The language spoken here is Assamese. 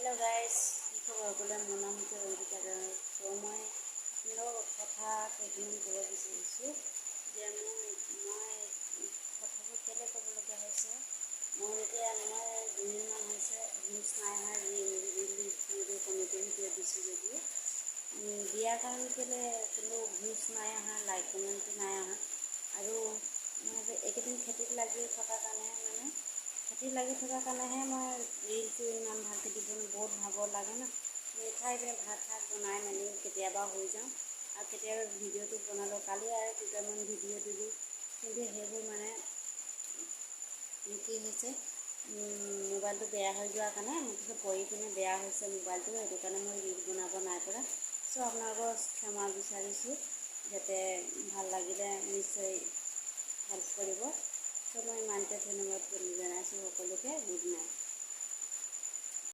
हेलो गाइस কি খবৰ বোলে মোৰ নাম হৈছে ৰঞ্জিতা তো মই কথা কেইটামান ক'ব বিচাৰিছোঁ যে মই কথাটো কেলৈ ক'বলগীয়া হৈছে মোৰ এতিয়া মই 2 দিনমান হৈছে ভিউজ নাই অহা ভিডিঅ' কমেডি ভিডিঅ' দিছোঁ যদিও দিয়াৰ কাৰণ কেলৈ কিন্তু ভিউজ নাই অহা লাইক কমেণ্ট নাই অহা আৰু মই এইকেইদিন খেতিত লাগি থকাৰ কাৰণে খেতিত লাগি থকাৰ কাৰণেহে মই ৰিলটো ইমান ভালকৈ দিব বহুত ভাগৰ লাগে ন মিঠাই ভাত বনাই মেলি কেতিয়াবা হৈ যাওঁ আৰু কেতিয়াবা ভিডিঅ'টো বনালোঁ কালি আৰু দুটামান ভিডিঅ' দিলোঁ কিন্তু সেইবোৰ মানে কি হৈছে মোবাইলটো বেয়া হৈ যোৱাৰ কাৰণে মুঠতে পৰি কিনে বেয়া হৈছে মোবাইলটো সেইটো কাৰণে মই ৰিল বনাব নাই পৰা চ' আপোনালোকৰ ক্ষমা বিচাৰিছোঁ যাতে ভাল লাগিলে নিশ্চয় হেল্প কৰিব চ' মই ইমানতে ধন্যবাদ জনাইছোঁ সকলোকে গুড নাইট।